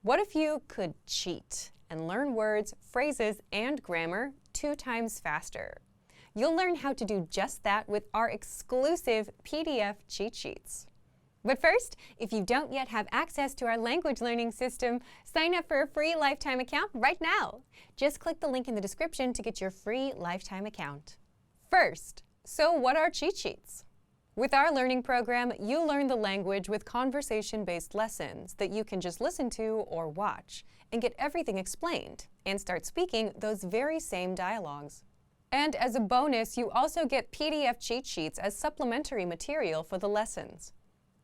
What if you could cheat and learn words, phrases, and grammar 2 times faster? You'll learn how to do just that with our exclusive PDF cheat sheets. But first, if you don't yet have access to our language learning system, sign up for a free lifetime account right now. Just click the link in the description to get your free lifetime account. First, so what are cheat sheets? With our learning program, you learn the language with conversation-based lessons that you can just listen to or watch and get everything explained and start speaking those very same dialogues. And as a bonus, you also get PDF cheat sheets as supplementary material for the lessons.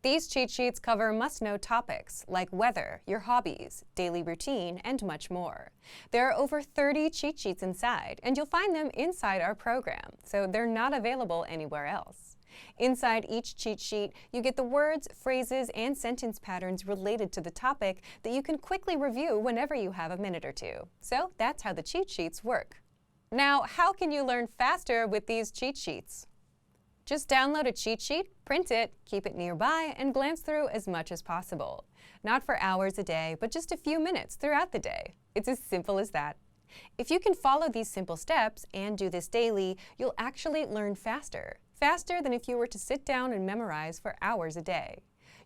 These cheat sheets cover must-know topics like weather, your hobbies, daily routine, and much more. There are over 30 cheat sheets inside, and you'll find them inside our program, so they're not available anywhere else. Inside each cheat sheet, you get the words, phrases, and sentence patterns related to the topic that you can quickly review whenever you have a minute or two. So that's how the cheat sheets work. Now, how can you learn faster with these cheat sheets? Just download a cheat sheet, print it, keep it nearby, and glance through as much as possible. Not for hours a day, but just a few minutes throughout the day. It's as simple as that. If you can follow these simple steps and do this daily, you'll actually learn faster. Faster than if you were to sit down and memorize for hours a day.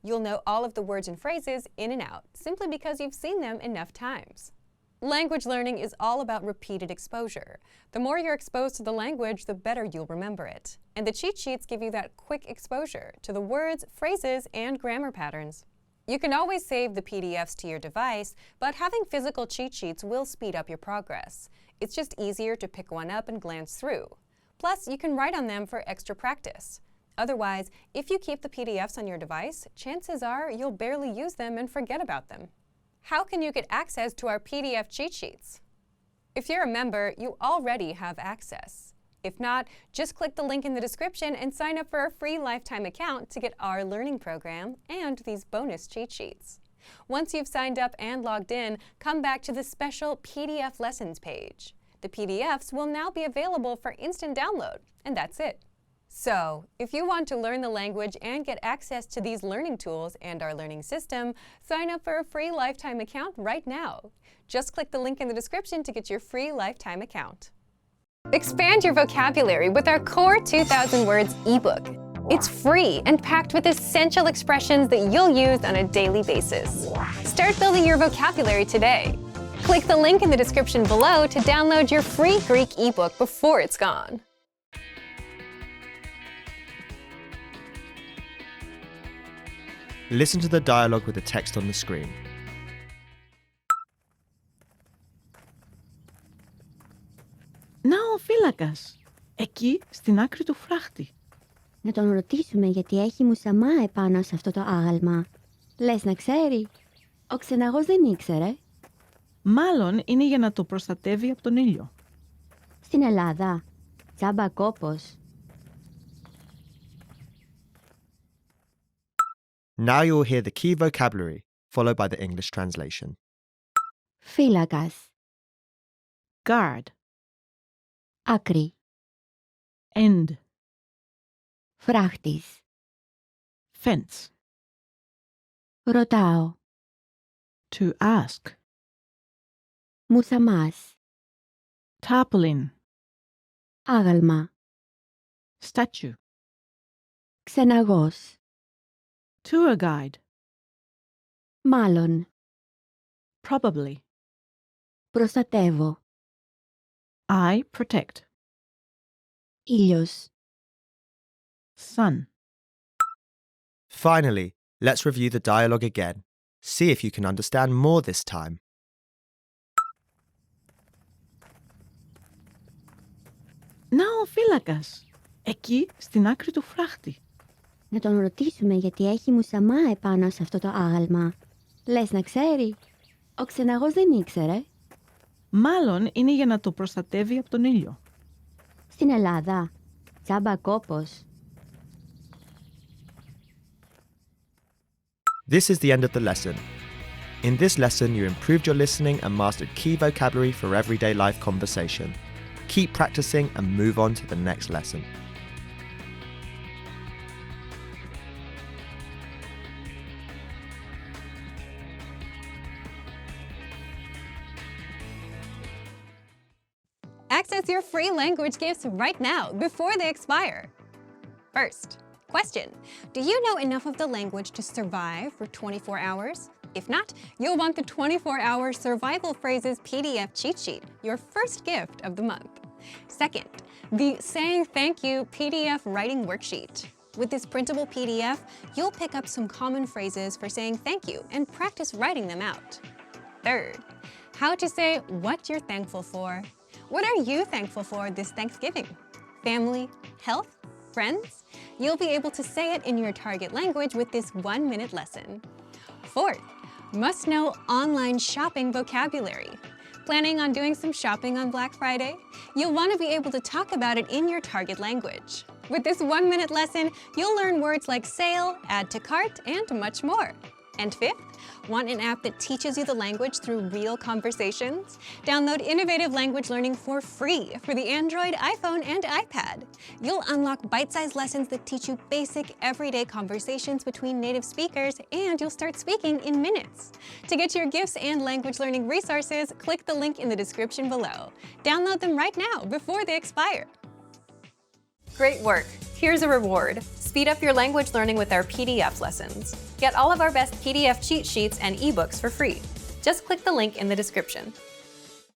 You'll know all of the words and phrases in and out, simply because you've seen them enough times. Language learning is all about repeated exposure. The more you're exposed to the language, the better you'll remember it. And the cheat sheets give you that quick exposure to the words, phrases, and grammar patterns. You can always save the PDFs to your device, but having physical cheat sheets will speed up your progress. It's just easier to pick one up and glance through. Plus, you can write on them for extra practice. Otherwise, if you keep the PDFs on your device, chances are you'll barely use them and forget about them. How can you get access to our PDF cheat sheets? If you're a member, you already have access. If not, just click the link in the description and sign up for a free lifetime account to get our learning program and these bonus cheat sheets. Once you've signed up and logged in, come back to the special PDF lessons page. The PDFs will now be available for instant download, and that's it. So, if you want to learn the language and get access to these learning tools and our learning system, sign up for a free lifetime account right now. Just click the link in the description to get your free lifetime account. Expand your vocabulary with our Core 2000 Words ebook. It's free and packed with essential expressions that you'll use on a daily basis. Start building your vocabulary today. Click the link in the description below to download your free Greek ebook before it's gone. Listen to the dialogue with the text on the screen. Να ο φύλακας, εκεί στην άκρη του φράχτη. Να τον ρωτήσουμε γιατί έχει μουσαμά επάνω σε αυτό το άγαλμα. Λες να ξέρει. Ο ξεναγός δεν ήξερε. Μάλλον είναι για να το προστατεύει από τον ήλιο. Στην Ελλάδα. Τσάμπα κόπος. Now you'll hear the key vocabulary, followed by the English translation. Φύλακας. Guard, Άκρη. end, Φράχτης. fence, Ρωτάω. to ask, Μουσαμάς. tarpaulin, Άγαλμα. statue, Ξεναγός. tour guide, Μάλλον. probably, Προστατεύω. I protect, Ήλιος. sun. Finally, let's review the dialogue again. See if you can understand more this time. Να ο φύλακας, εκεί στην άκρη του φράχτη. Να τον ρωτήσουμε γιατί έχει μουσαμά επάνω σε αυτό το άγαλμα. Λες να ξέρει. Ο ξεναγός δεν ήξερε. Μάλλον είναι για να το προστατεύει από τον ήλιο. Στην Ελλάδα. Τσάμπα κόπος. This is the end of the lesson. In this lesson, you improved your listening and mastered key vocabulary for everyday life conversation. Keep practicing and move on to the next lesson. Access your free language gifts right now before they expire. First, question. Do you know enough of the language to survive for 24 hours? If not, you'll want the 24-hour Survival Phrases PDF cheat sheet, your first gift of the month. Second, the Saying Thank You PDF writing worksheet. With this printable PDF, you'll pick up some common phrases for saying thank you and practice writing them out. Third, how to say what you're thankful for. What are you thankful for this Thanksgiving? Family, health, friends? You'll be able to say it in your target language with this 1-minute lesson. Fourth, must-know online shopping vocabulary. Planning on doing some shopping on Black Friday? You'll want to be able to talk about it in your target language. With this 1-minute lesson, you'll learn words like sale, add to cart, and much more. And fifth, want an app that teaches you the language through real conversations? Download Innovative Language Learning for free for the Android, iPhone, and iPad. You'll unlock bite-sized lessons that teach you basic, everyday conversations between native speakers, and you'll start speaking in minutes. To get your gifts and language learning resources, click the link in the description below. Download them right now before they expire. Great work! Here's a reward. Speed up your language learning with our PDF lessons. Get all of our best PDF cheat sheets and ebooks for free. Just click the link in the description.